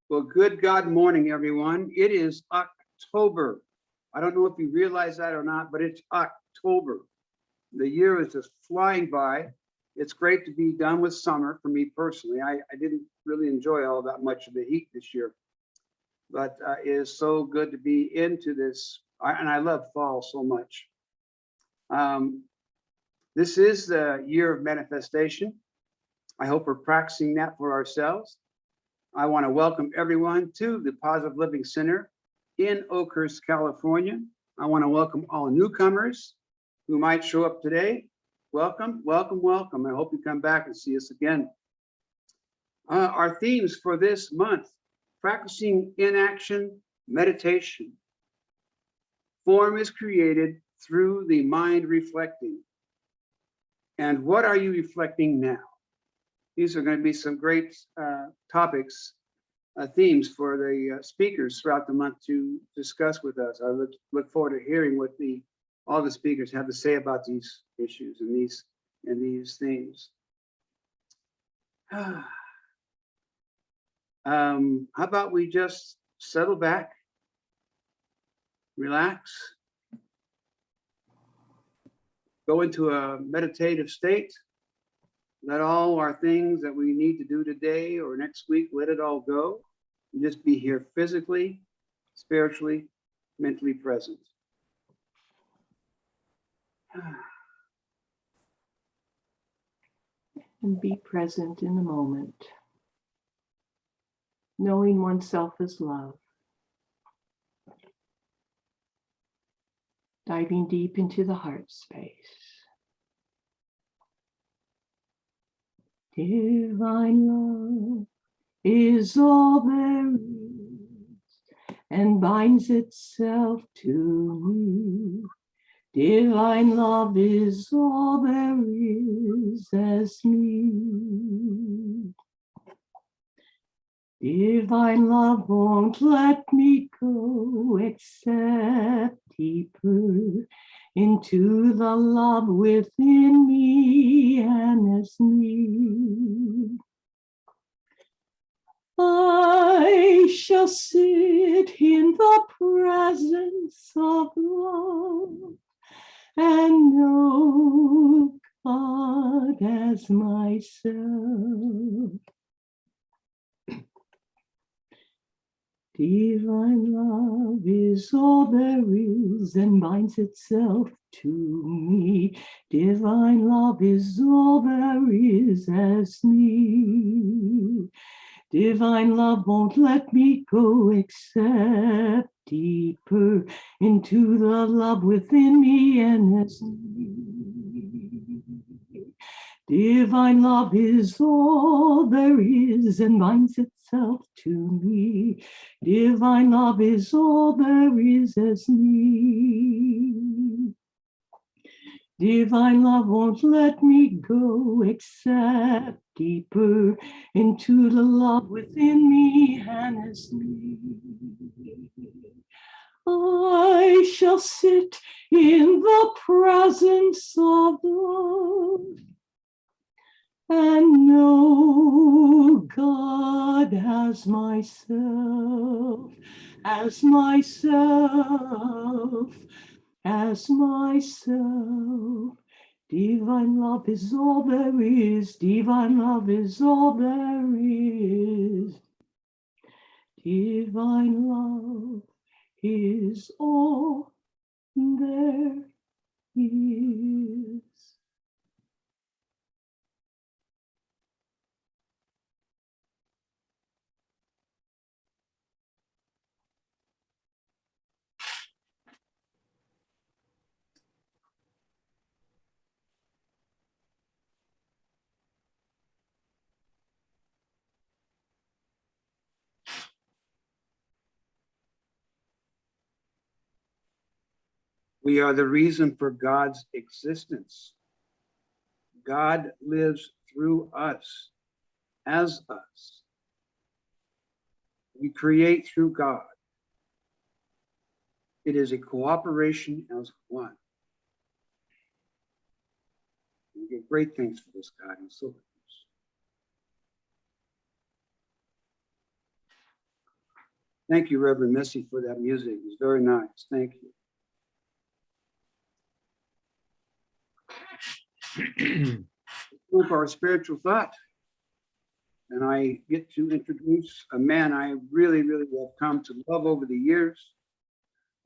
Well, good God morning, everyone. It is October. I don't know if you realize that or not, but it's October. The year is just flying by. It's great to be done with summer for me personally. I didn't really enjoy all that much of the heat this year, but it is so good to be into this. And I love fall so much. This is the year of manifestation. I hope we're practicing that for ourselves. I want to welcome everyone to the Positive Living Center in Oakhurst, California. I want to welcome all newcomers who might show up today. Welcome, welcome, welcome. I hope you come back and see us again. Our themes for this month: practicing inaction, meditation. Form is created through the mind reflecting. And what are you reflecting now? These are going to be some great topics, themes for the speakers throughout the month to discuss with us. I look forward to hearing what all the speakers have to say about these issues and these themes. How about we just settle back, relax, go into a meditative state. Let all our things that we need to do today or next week, let it all go. And just be here physically, spiritually, mentally present. And be present in the moment, knowing oneself as love. Diving deep into the heart space. Divine love is all there is and binds itself to me. Divine love is all there is as me. Divine love won't let me go except deeper into the love within me and as me. I shall sit in the presence of love and know God as myself. Divine love is all there is and binds itself to me. Divine love is all there is as me. Divine love won't let me go except deeper into the love within me and as me. Divine love is all there is and binds itself to me. Divine love is all there is as me. Divine love won't let me go except deeper into the love within me and as me. I shall sit in the presence of love and know God as myself, as myself, as myself. Divine love is all there is. Divine love is all there is. Divine love is all there is. We are the reason for God's existence. God lives through us, as us. We create through God. It is a cooperation as one. We get great things for this God and so Thank you, Reverend Missy, for that music. It was very nice. Thank you. Time for our spiritual thought. And I get to introduce a man I really, really have come to love over the years,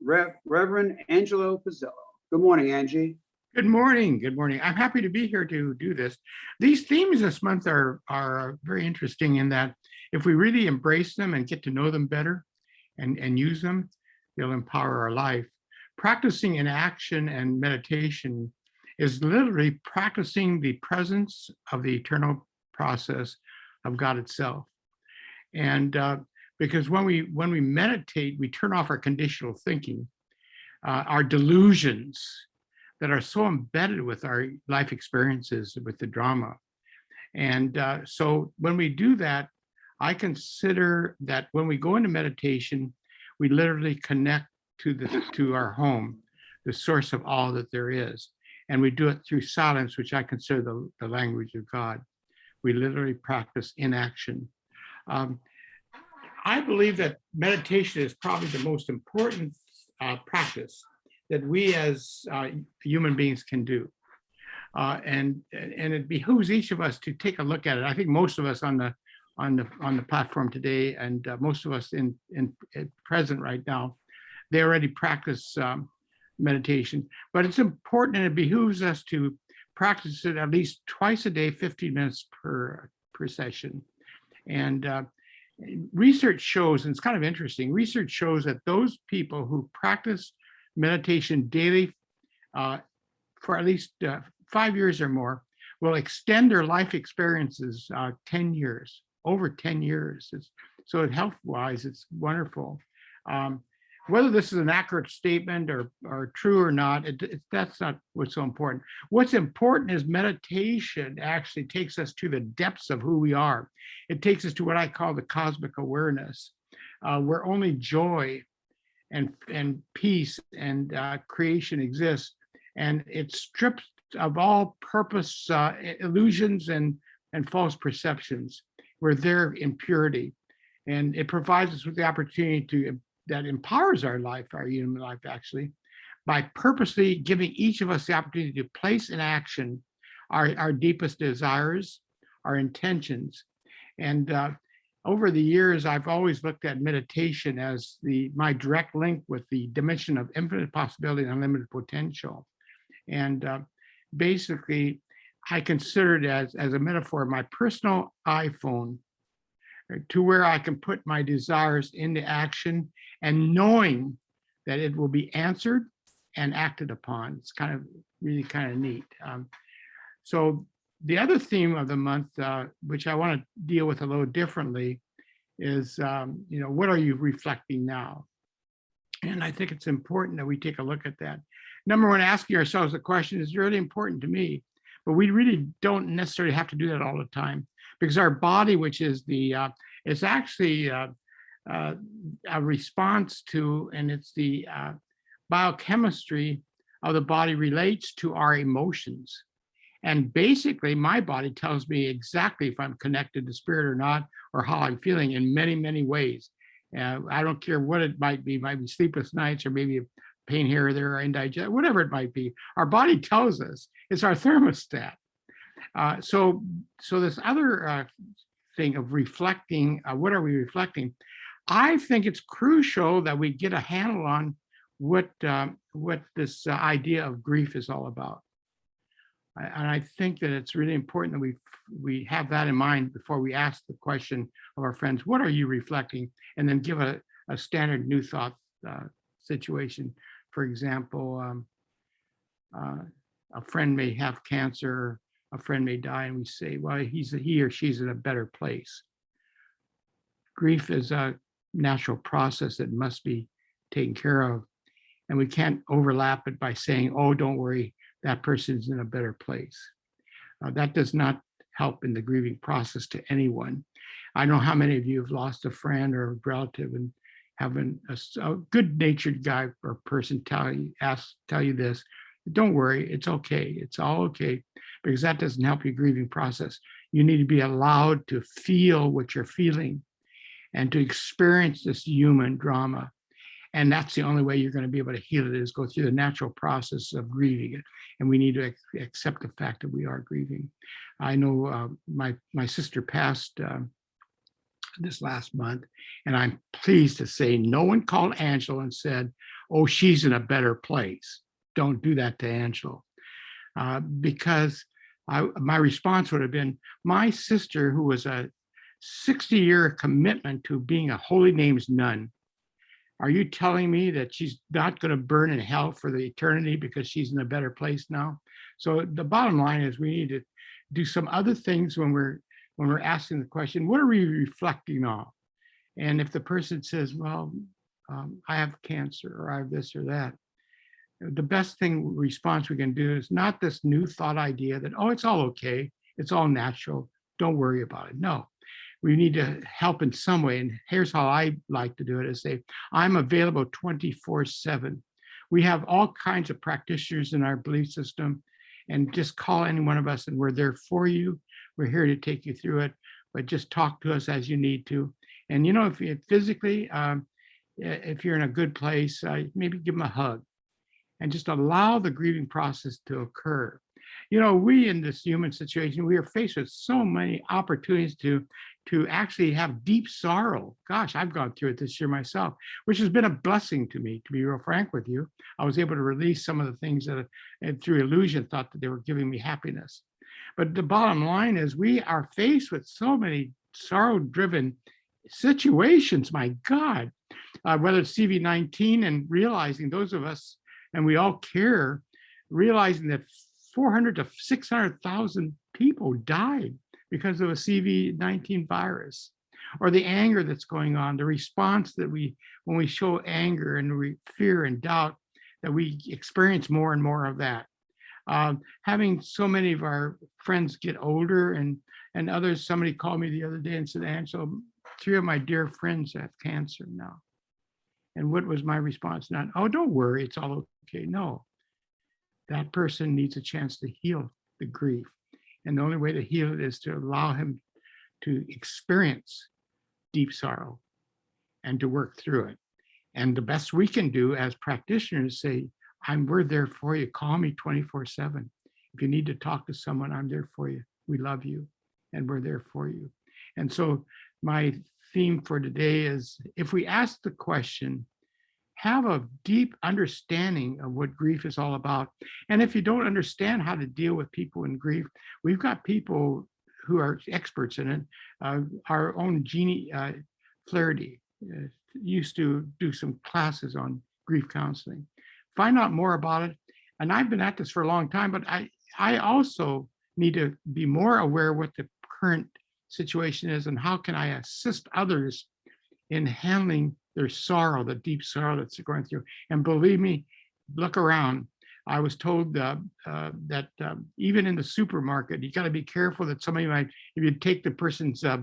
Reverend Angelo Pizzello. Good morning, Angie. Good morning. Good morning. I'm happy to be here to do this. These themes this month are very interesting in that if we really embrace them and get to know them better and use them, they'll empower our life. Practicing in action and meditation is literally practicing the presence of the eternal process of God itself. And because when we meditate, we turn off our conditional thinking, our delusions that are so embedded with our life experiences, with the drama. And so when we do that, I consider that when we go into meditation, we literally connect to our home, the source of all that there is. And we do it through silence, which I consider the language of God. We literally practice inaction. I believe that meditation is probably the most important practice that we as human beings can do. And it behooves each of us to take a look at it. I think most of us on the platform today, and most of us in present right now, they already practice meditation. But it's important, and it behooves us to practice it at least twice a day, 15 minutes per session. And research shows, and it's kind of interesting, research shows that those people who practice meditation daily for at least 5 years or more will extend their life experiences 10 years, over 10 years. So health-wise, it's wonderful. Whether this is an accurate statement or true or not, that's not what's so important. What's important is meditation actually takes us to the depths of who we are. It takes us to what I call the cosmic awareness, where only joy and peace and creation exists. And it strips of all purpose, illusions and false perceptions. We're there in purity. And it provides us with the opportunity that empowers our life, our human life actually, by purposely giving each of us the opportunity to place in action our deepest desires, our intentions. And over the years, I've always looked at meditation as my direct link with the dimension of infinite possibility and unlimited potential. And basically, I consider it as a metaphor, my personal iPhone, to where I can put my desires into action and knowing that it will be answered and acted upon. It's really kind of neat. So the other theme of the month, which I want to deal with a little differently, is what are you reflecting now? And I think it's important that we take a look at that. Number one, asking ourselves the question is really important to me, but we really don't necessarily have to do that all the time, because our body, which is it's actually a response to, and it's the biochemistry of the body relates to our emotions. And basically, my body tells me exactly if I'm connected to spirit or not, or how I'm feeling in many, many ways. I don't care what it might be sleepless nights, or maybe a pain here or there, or indigestion, whatever it might be. Our body tells us. It's our thermostat. So this other thing of reflecting, what are we reflecting? I think it's crucial that we get a handle on what this idea of grief is all about. And I think that it's really important that we have that in mind before we ask the question of our friends, what are you reflecting? And then give a standard new thought situation. For example, a friend may have cancer, a friend may die, and we say, well, he or she's in a better place. Grief is a natural process that must be taken care of. And we can't overlap it by saying, oh, don't worry, that person's in a better place. That does not help in the grieving process to anyone. I know how many of you have lost a friend or a relative and having a good-natured guy or person tell you this, don't worry, it's okay, it's all okay, because that doesn't help your grieving process. You need to be allowed to feel what you're feeling. and to experience this human drama. And that's the only way you're going to be able to heal it, is go through the natural process of grieving it. And we need to accept the fact that we are grieving. I know my sister passed this last month, and I'm pleased to say no one called Angelo and said, oh, she's in a better place. Don't do that to Angelo. Because my response would have been, my sister, who was a 60-year commitment to being a holy names nun, are you telling me that she's not going to burn in hell for the eternity because she's in a better place now? So the bottom line is we need to do some other things when we're asking the question, what are we reflecting on? And if the person says, well, I have cancer, or I have this or that, the best response we can do is not this new thought idea that, oh, it's all okay, it's all natural, don't worry about it. No, we need to help in some way. And here's how I like to do it, is say, I'm available 24/7. We have all kinds of practitioners in our belief system, and just call any one of us and we're there for you. We're here to take you through it, but just talk to us as you need to. And if you physically, if you're in a good place, maybe give them a hug and just allow the grieving process to occur. We in this human situation, we are faced with so many opportunities to actually have deep sorrow. Gosh, I've gone through it this year myself, which has been a blessing to me, to be real frank with you. I was able to release some of the things that through illusion thought that they were giving me happiness. But the bottom line is we are faced with so many sorrow-driven situations, my God, whether it's CV-19 and realizing those of us, and we all care, realizing that 400 to 600,000 people died because of a CV-19 virus, or the anger that's going on, the response that when we show anger and fear and doubt, that we experience more and more of that. Having so many of our friends get older and others, somebody called me the other day and said, Angelo, 3 of my dear friends have cancer now. And what was my response? Not, oh, don't worry, it's all okay. No, that person needs a chance to heal the grief. And the only way to heal it is to allow him to experience deep sorrow and to work through it. And the best we can do as practitioners say, we're there for you. Call me 24/7. If you need to talk to someone, I'm there for you. We love you and we're there for you. And so my theme for today is, if we ask the question, have a deep understanding of what grief is all about. And if you don't understand how to deal with people in grief, we've got people who are experts in it. Our own Jeannie Flaherty used to do some classes on grief counseling. Find out more about it. And I've been at this for a long time, but I also need to be more aware what the current situation is and how can I assist others in handling their sorrow, the deep sorrow that's going through. And believe me, look around. I was told that even in the supermarket, you got to be careful that somebody might, if you take the person's stuff,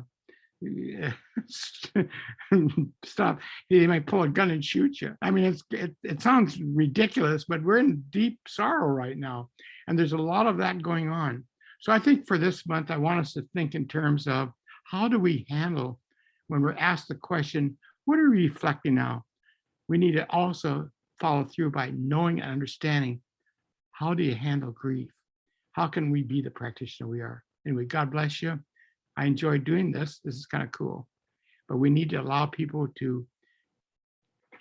they might pull a gun and shoot you. I mean, it sounds ridiculous, but we're in deep sorrow right now. And there's a lot of that going on. So I think for this month, I want us to think in terms of how do we handle when we're asked the question, what are we reflecting now? We need to also follow through by knowing and understanding, how do you handle grief? How can we be the practitioner we are? Anyway, God bless you. I enjoy doing this. This is kind of cool. But we need to allow people to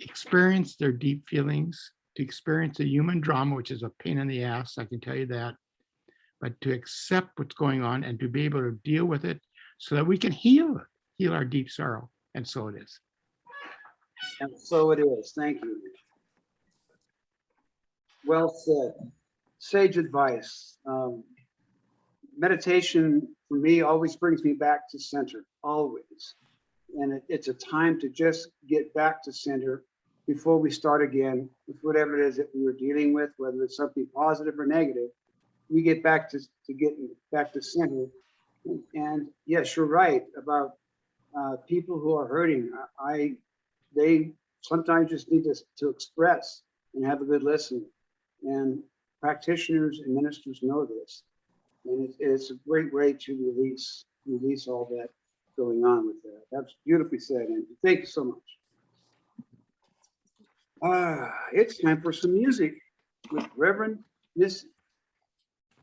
experience their deep feelings, to experience the human drama, which is a pain in the ass, I can tell you that, but to accept what's going on and to be able to deal with it so that we can heal our deep sorrow. And so it is. And so it is. Thank you. Well said. Sage advice. Meditation for me always brings me back to center, always. And it's a time to just get back to center before we start again with whatever it is that we were dealing with, whether it's something positive or negative. We get back to getting back to center. And yes, you're right about people who are hurting. They sometimes just need to express and have a good listen. And practitioners and ministers know this. And it's a great way to release all that. going on with that. That's beautifully said, Angie. Thank you so much. It's time for some music with Reverend Miss.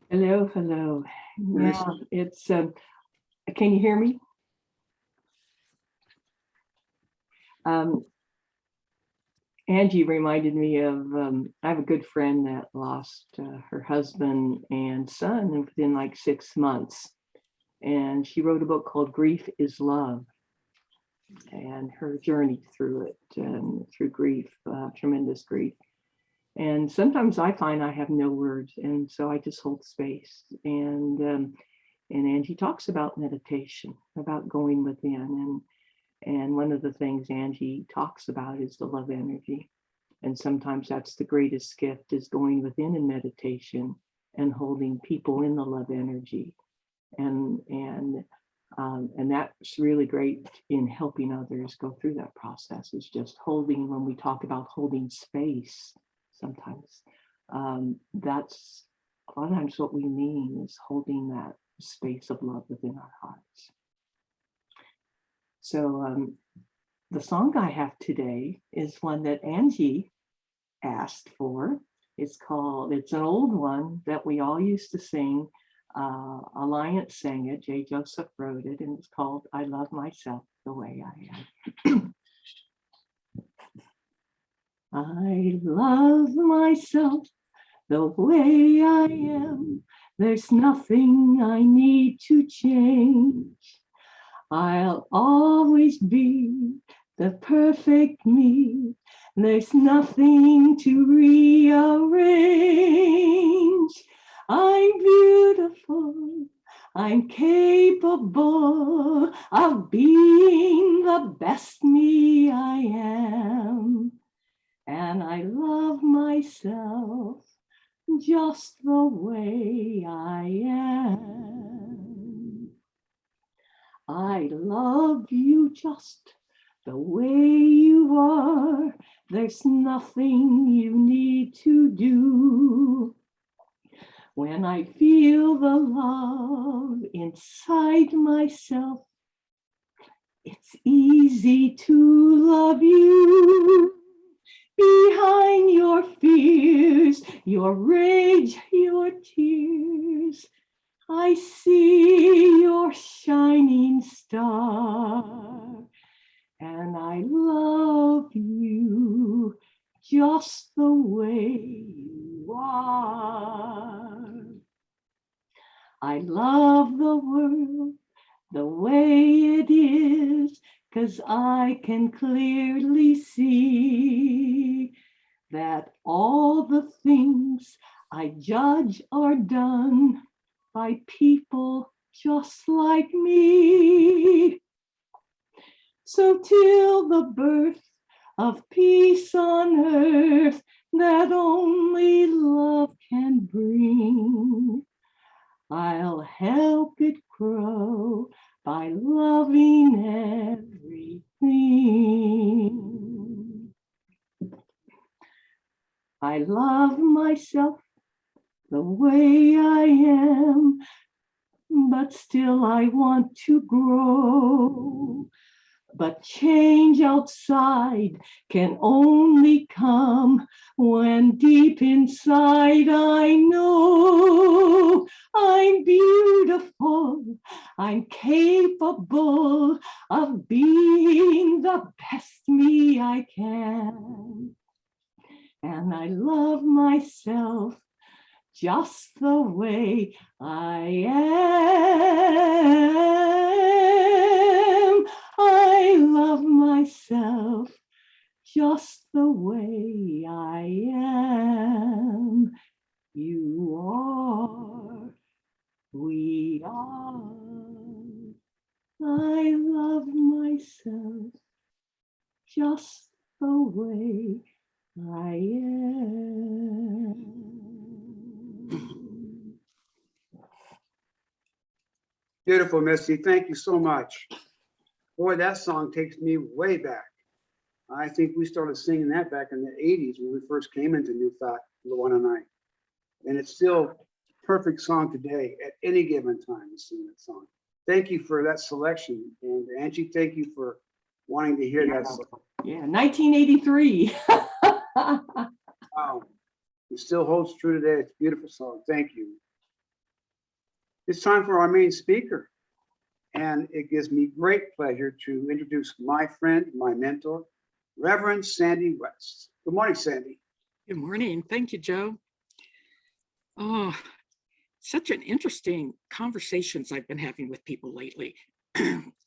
Hello, hello. Yeah, it's, can you hear me? Angie reminded me of, I have a good friend that lost her husband and son within like 6 months. And she wrote a book called Grief is Love, and her journey through it, through grief, tremendous grief. And sometimes I find I have no words, and so I just hold space. And Angie talks about meditation, about going within, and one of the things Angie talks about is the love energy. And sometimes that's the greatest gift, is going within in meditation and holding people in the love energy. And that's really great in helping others go through that process, is just holding. When we talk about holding space, sometimes that's a lot of times what we mean, is holding that space of love within our hearts. So the song I have today is one that Angie asked for. It's an old one that we all used to sing. Alliance sang it, J. Joseph wrote it, and it's called I Love Myself the Way I Am. I love myself the way I am. There's nothing I need to change. I'll always be the perfect me. There's nothing to rearrange. I'm beautiful. I'm capable of being the best me I am. And I love myself just the way I am. I love you just the way you are. There's nothing you need to do. When I feel the love inside myself, it's easy to love you. Behind your fears, your rage, your tears, I see your shining star, and I love you just the way you are. I love the world the way it is, 'cause I can clearly see that all the things I judge are done by people just like me. So till the birth of peace on earth that only love can bring, I'll help it grow by loving everything. I love myself the way I am, but still I want to grow. But change outside can only come when deep inside I know I'm beautiful, I'm capable of being the best me I can. And I love myself just the way I am. I love myself just the way I am. You are, we are. I love myself just the way I am. Beautiful, Missy. Thank you so much. Boy, that song takes me way back. I think we started singing that back in the 80s when we first came into New Thought, Luana and I. And it's still a perfect song today at any given time to sing that song. Thank you for that selection. And Angie, thank you for wanting to hear that. Yeah, 1983. Wow. It still holds true today. It's a beautiful song. Thank you. It's time for our main speaker. And it gives me great pleasure to introduce my friend, my mentor, Reverend Sandy West. Good morning, Sandy. Good morning. Thank you, Joe. Oh, such an interesting conversations I've been having with people lately.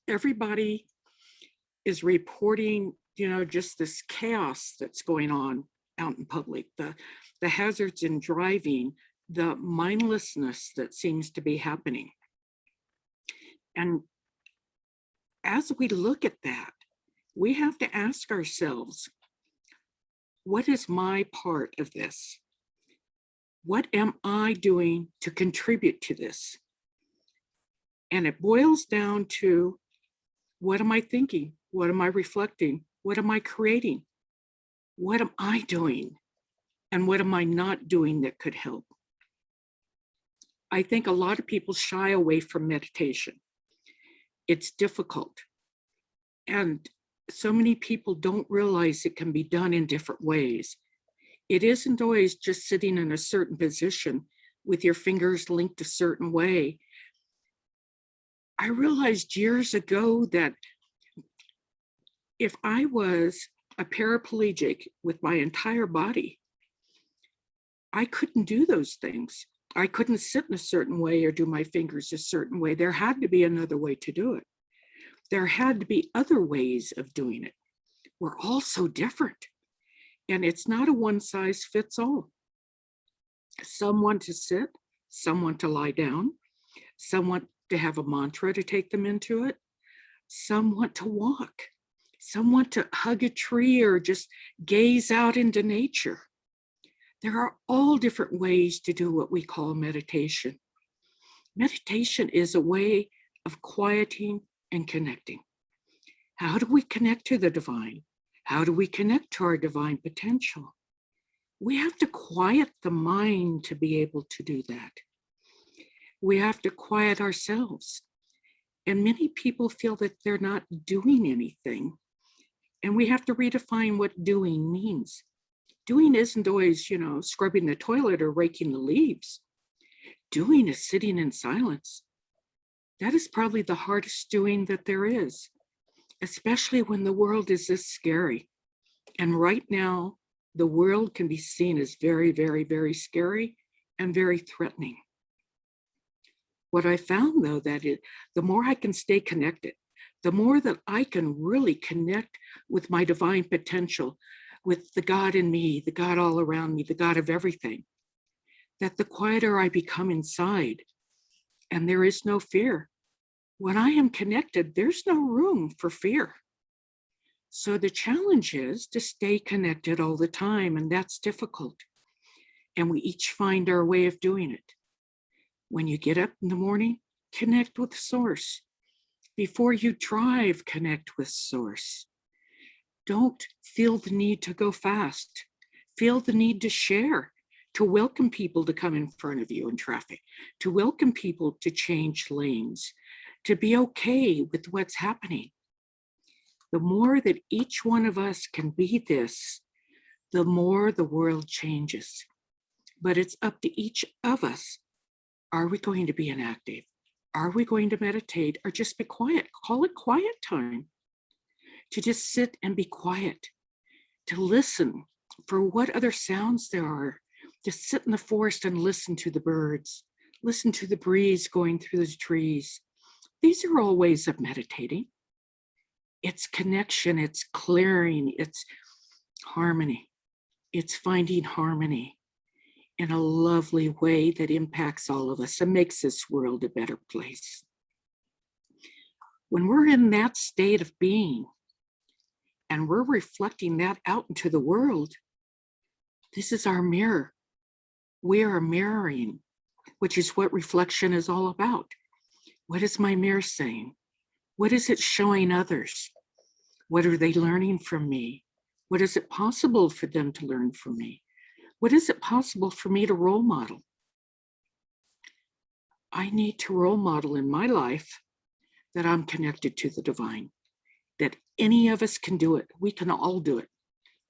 Everybody is reporting, just this chaos that's going on out in public, the hazards in driving, the mindlessness that seems to be happening. And as we look at that, we have to ask ourselves, what is my part of this? What am I doing to contribute to this? And it boils down to, what am I thinking? What am I reflecting? What am I creating? What am I doing? And what am I not doing that could help? I think a lot of people shy away from meditation. It's difficult. And so many people don't realize it can be done in different ways. It isn't always just sitting in a certain position with your fingers linked a certain way. I realized years ago that if I was a paraplegic with my entire body, I couldn't do those things. I couldn't sit in a certain way or do my fingers a certain way. There had to be another way to do it. There had to be other ways of doing it. We're all so different. And it's not a one size fits all. Some want to sit, some want to lie down, some want to have a mantra to take them into it. Some want to walk, some want to hug a tree or just gaze out into nature. There are all different ways to do what we call meditation. Meditation is a way of quieting and connecting. How do we connect to the divine? How do we connect to our divine potential? We have to quiet the mind to be able to do that. We have to quiet ourselves. And many people feel that they're not doing anything. And we have to redefine what doing means. Doing isn't always, scrubbing the toilet or raking the leaves. Doing is sitting in silence. That is probably the hardest doing that there is, especially when the world is this scary. And right now, the world can be seen as very, very, very scary and very threatening. What I found, though, the more I can stay connected, the more that I can really connect with my divine potential, with the God in me, the God all around me, the God of everything, that the quieter I become inside, and there is no fear. When I am connected, there's no room for fear. So the challenge is to stay connected all the time, and that's difficult. And we each find our way of doing it. When you get up in the morning, connect with Source. Before you drive, connect with Source. Don't feel the need to go fast. Feel the need to share, to welcome people to come in front of you in traffic, to welcome people to change lanes, to be okay with what's happening. The more that each one of us can be this, the more the world changes. But it's up to each of us. Are we going to be inactive? Are we going to meditate or just be quiet? Call it quiet time. To just sit and be quiet, to listen for what other sounds there are, to sit in the forest and listen to the birds, listen to the breeze going through the trees. These are all ways of meditating. It's connection, it's clearing, it's harmony. It's finding harmony in a lovely way that impacts all of us and makes this world a better place. When we're in that state of being and we're reflecting that out into the world, this is our mirror. We are mirroring, which is what reflection is all about. What is my mirror saying? What is it showing others? What are they learning from me? What is it possible for them to learn from me? What is it possible for me to role model? I need to role model in my life that I'm connected to the divine, that any of us can do it. We can all do it.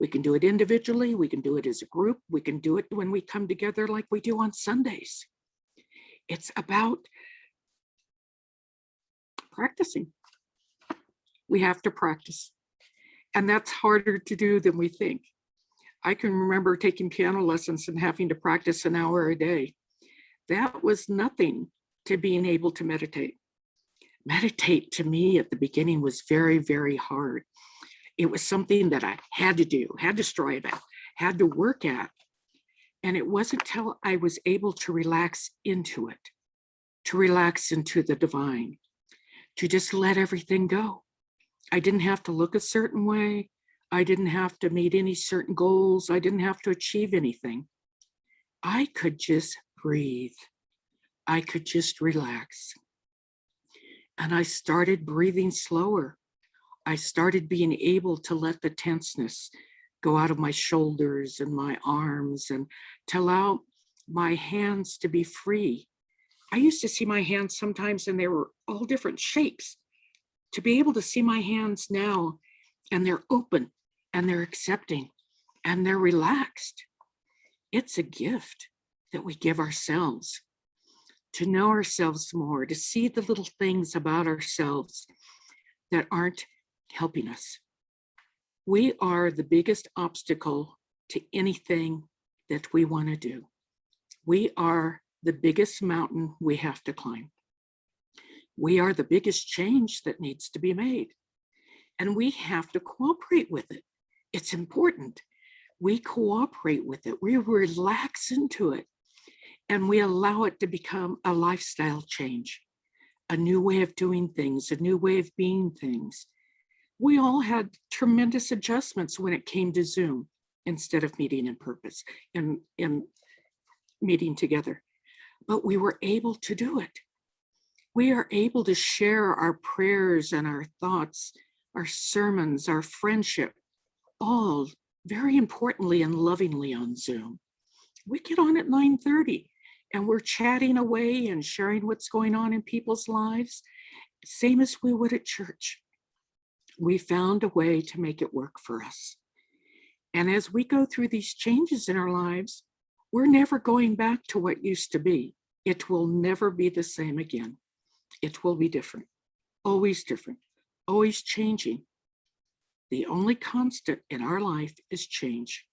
We can do it individually. We can do it as a group. We can do it when we come together like we do on Sundays. It's about practicing. We have to practice. And that's harder to do than we think. I can remember taking piano lessons and having to practice an hour a day. That was nothing to being able to meditate. Meditate to me at the beginning was very, very hard. It was something that I had to do, had to strive at, had to work at. And it wasn't until I was able to relax into it, to relax into the divine, to just let everything go. I didn't have to look a certain way. I didn't have to meet any certain goals. I didn't have to achieve anything. I could just breathe. I could just relax. And I started breathing slower. I started being able to let the tenseness go out of my shoulders and my arms and to allow my hands to be free. I used to see my hands sometimes and they were all different shapes. To be able to see my hands now and they're open and they're accepting and they're relaxed. It's a gift that we give ourselves to know ourselves more, to see the little things about ourselves that aren't helping us. We are the biggest obstacle to anything that we want to do. We are the biggest mountain we have to climb. We are the biggest change that needs to be made. And we have to cooperate with it. It's important. We cooperate with it. We relax into it. And we allow it to become a lifestyle change, a new way of doing things, a new way of being things. We all had tremendous adjustments when it came to Zoom instead of meeting in purpose and meeting together. But we were able to do it. We are able to share our prayers and our thoughts, our sermons, our friendship, all very importantly and lovingly on Zoom. We get on at 9:30 and we're chatting away and sharing what's going on in people's lives, same as we would at church. We found a way to make it work for us. And as we go through these changes in our lives, we're never going back to what used to be. It will never be the same again. It will be different, always changing. The only constant in our life is change.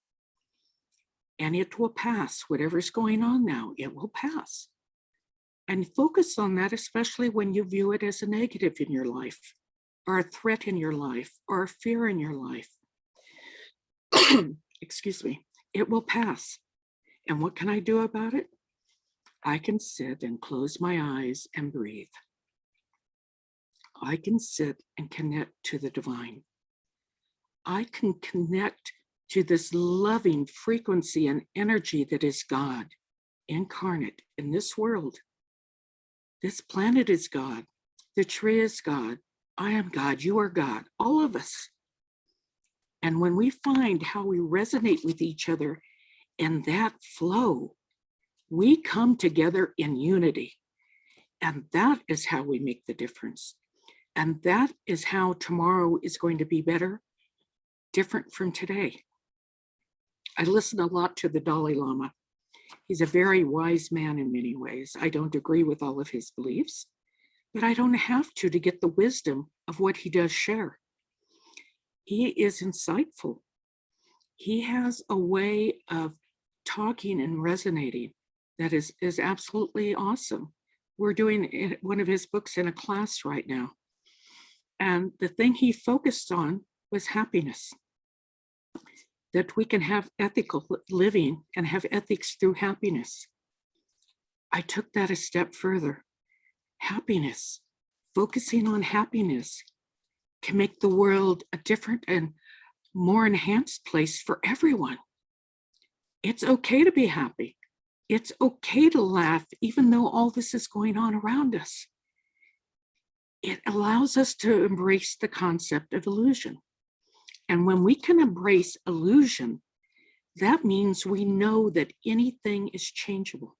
And it will pass. Whatever's going on now, it will pass. And focus on that, especially when you view it as a negative in your life, or a threat in your life, or a fear in your life. Excuse me. It will pass. And what can I do about it? I can sit and close my eyes and breathe. I can sit and connect to the divine. I can connect to this loving frequency and energy that is God incarnate in this world. This planet is God. The tree is God. I am God. You are God. All of us. And when we find how we resonate with each other in that flow, we come together in unity. And that is how we make the difference. And that is how tomorrow is going to be better, different from today. I listen a lot to the Dalai Lama. He's a very wise man in many ways. I don't agree with all of his beliefs, but I don't have to get the wisdom of what he does share. He is insightful. He has a way of talking and resonating that is absolutely awesome. We're doing one of his books in a class right now. And the thing he focused on was happiness. That we can have ethical living and have ethics through happiness. I took that a step further. Happiness, focusing on happiness can make the world a different and more enhanced place for everyone. It's okay to be happy. It's okay to laugh, even though all this is going on around us. It allows us to embrace the concept of illusion. And when we can embrace illusion, that means we know that anything is changeable.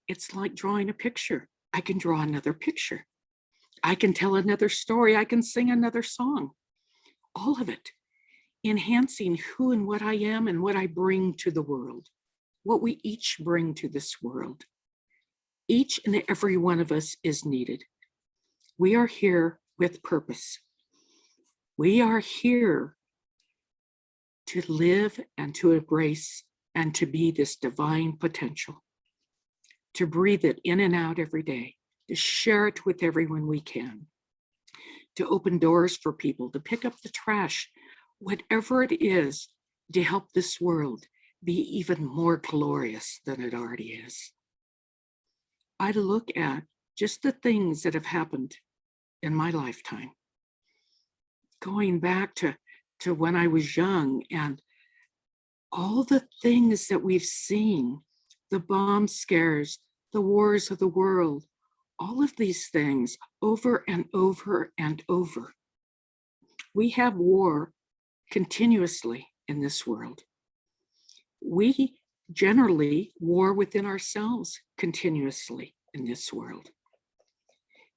It's like drawing a picture. I can draw another picture. I can tell another story. I can sing another song. All of it, enhancing who and what I am and what I bring to the world, what we each bring to this world. Each and every one of us is needed. We are here with purpose. We are here to live and to embrace and to be this divine potential, to breathe it in and out every day, to share it with everyone we can, to open doors for people, to pick up the trash, whatever it is, to help this world be even more glorious than it already is. I look at just the things that have happened in my lifetime, going back to when I was young, and all the things that we've seen, the bomb scares, the wars of the world, all of these things over and over and over. We have war continuously in this world. We generally war within ourselves continuously in this world.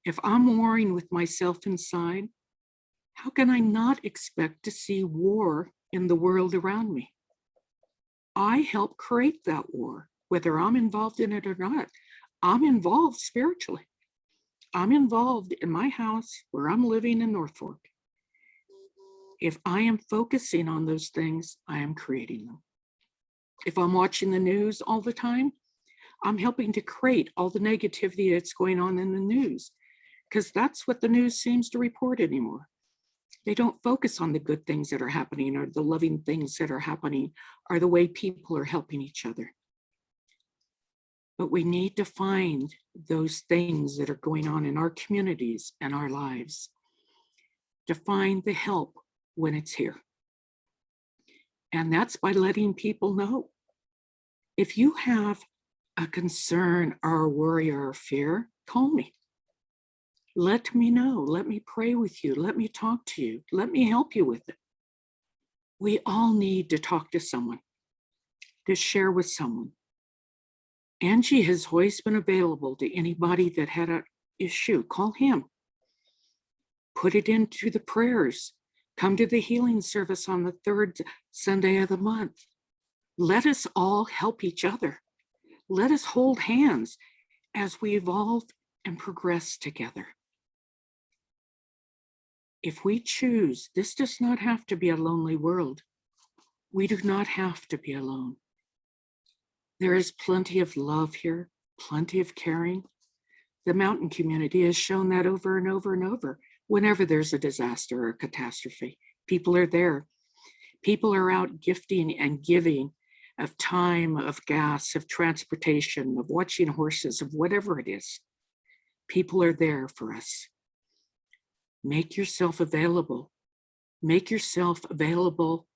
If I'm warring with myself inside, how can I not expect to see war in the world around me? I help create that war, whether I'm involved in it or not. I'm involved spiritually. I'm involved in my house where I'm living in North Fork. If I am focusing on those things, I am creating them. If I'm watching the news all the time, I'm helping to create all the negativity that's going on in the news, because that's what the news seems to report anymore. They don't focus on the good things that are happening or the loving things that are happening or the way people are helping each other. But we need to find those things that are going on in our communities and our lives, to find the help when it's here. And that's by letting people know. If you have a concern or a worry or a fear, call me. Let me know. Let me pray with you. Let me talk to you. Let me help you with it. We all need to talk to someone, to share with someone. Angie has always been available to anybody that had an issue. Call him. Put it into the prayers. Come to the healing service on the third Sunday of the month. Let us all help each other. Let us hold hands as we evolve and progress together. If we choose, this does not have to be a lonely world. We do not have to be alone. There is plenty of love here, plenty of caring. The mountain community has shown that over and over and over. Whenever there's a disaster or a catastrophe, people are there. People are out gifting and giving of time, of gas, of transportation, of watching horses, of whatever it is. People are there for us. Make yourself available. Make yourself available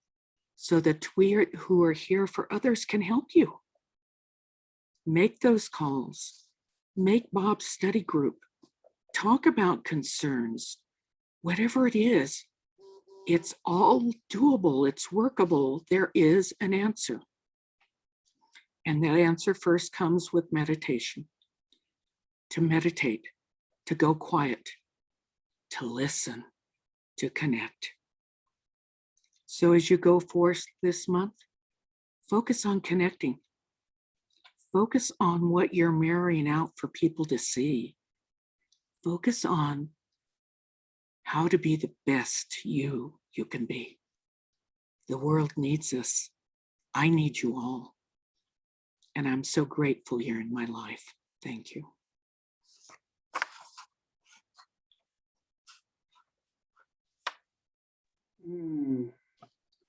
so that we who are here for others can help you. Make those calls. Make Bob's study group. Talk about concerns. Whatever it is, it's all doable. It's workable. There is an answer. And that answer first comes with meditation. To meditate, to go quiet, to listen, to connect. So as you go forth this month, focus on connecting. Focus on what you're mirroring out for people to see. Focus on how to be the best you can be. The world needs us. I need you all. And I'm so grateful you're in my life. Thank you.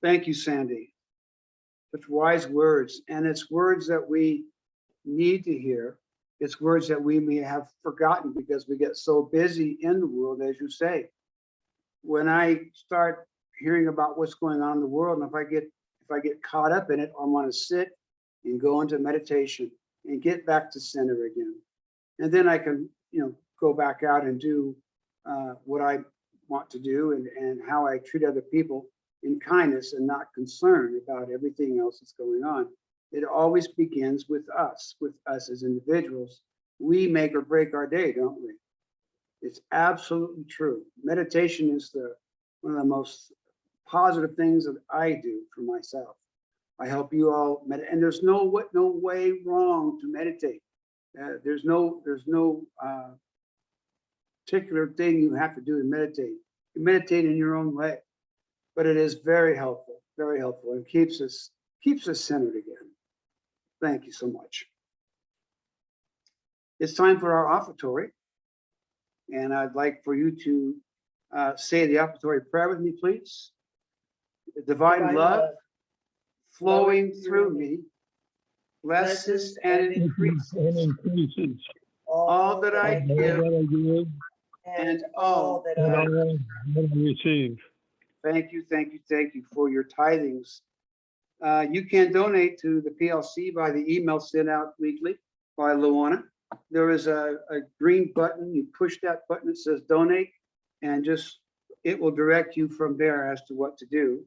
Thank you, Sandy. Such wise words. And it's words that we need to hear. It's words that we may have forgotten because we get so busy in the world, as you say. When I start hearing about what's going on in the world, and if I get caught up in it, I want to sit and go into meditation and get back to center again. And then I can, go back out and do what I want to do and how I treat other people in kindness and not concern about everything else that's going on. It always begins with us as individuals. We make or break our day, don't we? It's absolutely true. Meditation is one of the most positive things that I do for myself. I help you all meditate, and there's no way wrong to meditate. There's no particular thing you have to do to meditate. You meditate in your own way, but it is very helpful, and keeps us centered again. Thank you so much. It's time for our offertory, and I'd like for you to say the offertory prayer with me, please. The divine love flowing through me blesses and increases all that I give and all that I receive. Thank you for your tithings. You can donate to the PLC by the email sent out weekly by Luana. There is a green button. You push that button, it says donate, and it will direct you from there as to what to do.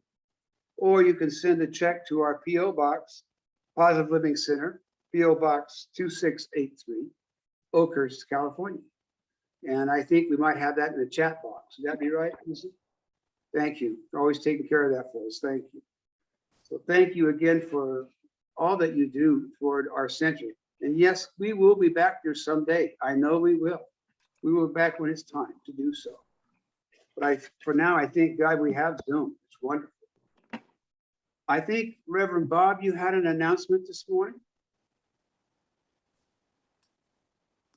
Or you can send a check to our P.O. Box, Positive Living Center, P.O. Box 2683, Oakhurst, California. And I think we might have that in the chat box. Would that be right, Lisa? Thank you for always taking care of that for us. Thank you. So thank you again for all that you do toward our center. And yes, we will be back there someday. I know we will. We will be back when it's time to do so. But for now, I thank God we have Zoom. It's wonderful. I think, Reverend Bob, you had an announcement this morning?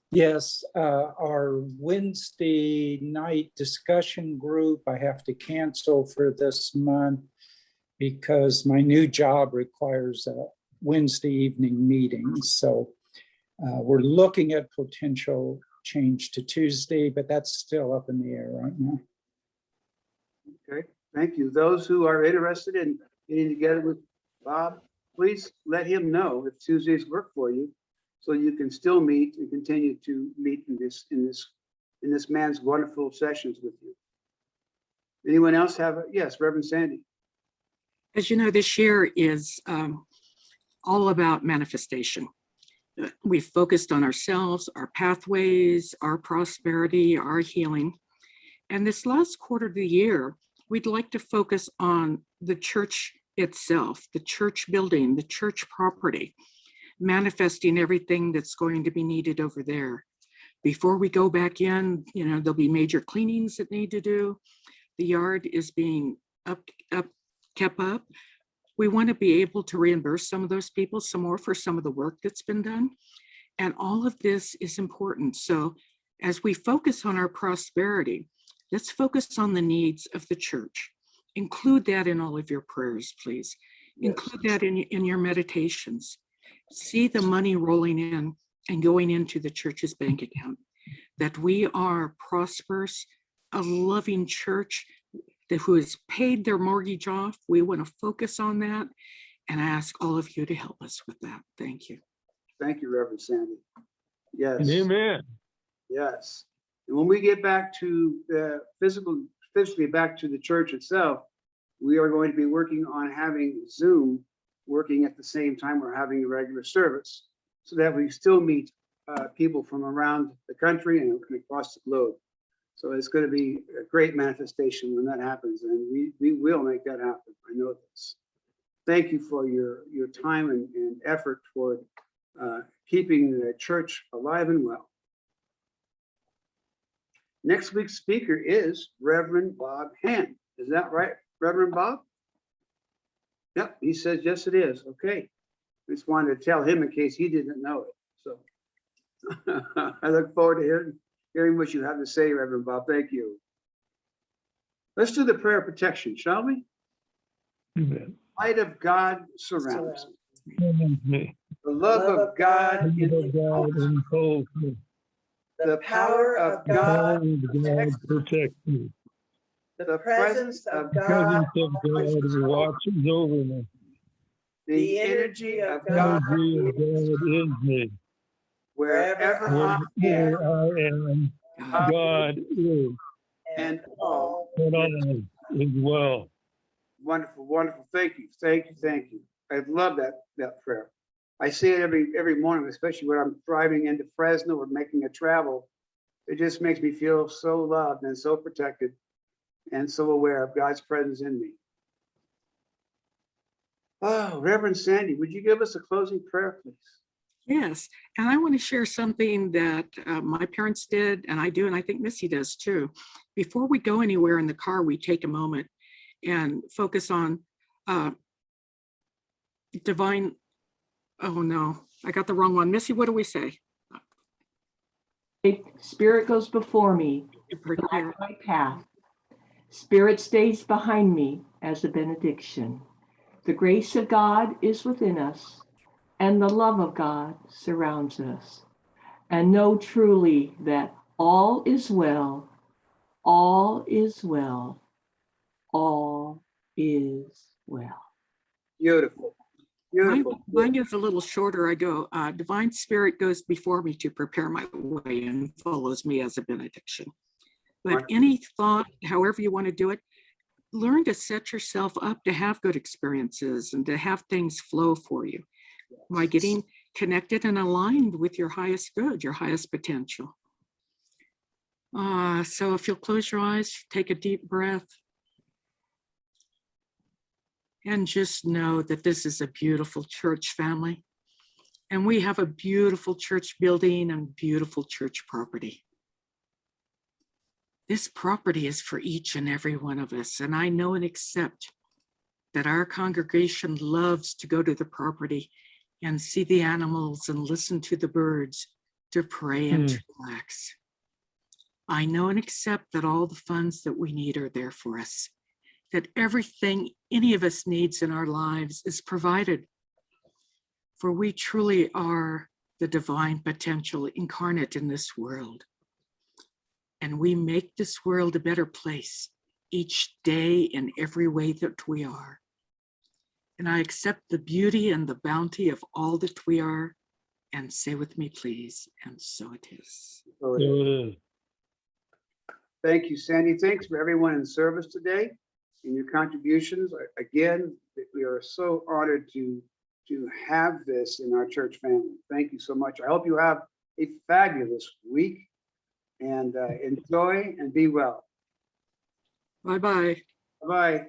Yes, our Wednesday night discussion group, I have to cancel for this month because my new job requires a Wednesday evening meeting. So we're looking at potential change to Tuesday, but that's still up in the air right now. Okay, thank you. Those who are interested in getting together with Bob, please let him know if Tuesdays work for you, so you can still meet and continue to meet in this man's wonderful sessions with you. Anyone else have yes, Reverend Sandy? As you know, this year is all about manifestation. We've focused on ourselves, our pathways, our prosperity, our healing. And this last quarter of the year, we'd like to focus on the church itself, the church building, the church property, manifesting everything that's going to be needed over there. Before we go back in, there'll be major cleanings that need to do. The yard is being kept up. We want to be able to reimburse some of those people some more for some of the work that's been done. And all of this is important. So as we focus on our prosperity, let's focus on the needs of the church. Include that in all of your prayers, please. Yes. Include that in your meditations. See the money rolling in and going into the church's bank account. That we are prosperous, a loving church who has paid their mortgage off. We want to focus on that, and I ask all of you to help us with that. Thank you. Thank you, Reverend Sandy. Yes. Amen. Yes. And when we get back to the physically back to the church itself, we are going to be working on having Zoom working at the same time we're having a regular service, so that we still meet people from around the country and across the globe. So it's going to be a great manifestation when that happens, and we will make that happen. I know this. Thank you for your time and effort for keeping the church alive and well. Next week's speaker is Reverend Bob Hand. Is that right, Reverend Bob? Yep, he says yes, it is. Okay. I just wanted to tell him in case he didn't know it. So I look forward to hearing what you have to say, Reverend Bob. Thank you. Let's do the prayer of protection, shall we? Amen. Light of God surrounds Me. the love of God enfolds me. the power of God protects me. the presence of The God presence of God watches over me. the energy of The God energy of God is me. wherever I Where am, I am, God is, and all. and I is well. Wonderful, wonderful. Thank you, thank you, thank you. I love that prayer. I say it every morning, especially when I'm driving into Fresno or making a travel It just makes me feel so loved and so protected and so aware of God's presence in me. Oh, Reverend Sandy, would you give us a closing prayer, please? Yes, and I want to share something that my parents did, and I do, and I think Missy does too. Before we go anywhere in the car, we take a moment and focus on divine. Oh no, I got the wrong one. Missy, what do we say? Spirit goes before me, Prepare. light my path. Spirit stays behind me as a benediction. The grace of God is within us, and the love of God surrounds us. And know truly that all is well, all is well, all is well. Beautiful. Beautiful. Mine is a little shorter. I go, divine spirit goes before me to prepare my way and follows me as a benediction. But Right. any thought, however you want to do it, learn to set yourself up to have good experiences and to have things flow for you by getting connected and aligned with your highest good, your highest potential. So if you'll close your eyes, take a deep breath, and just know that this is a beautiful church family. And we have a beautiful church building and beautiful church property. This property is for each and every one of us. And I know and accept that our congregation loves to go to the property and see the animals and listen to the birds, to pray and to relax. I know and accept that all the funds that we need are there for us, that everything any of us needs in our lives is provided. For we truly are the divine potential incarnate in this world. And we make this world a better place each day in every way that we are. And I accept the beauty and the bounty of all that we are, and say with me, please, and so it is. So it is. Thank you, Sandy. Thanks for everyone in service today and your contributions. Again, we are so honored to have this in our church family. Thank you so much. I hope you have a fabulous week and enjoy and be well. Bye-bye. Bye-bye.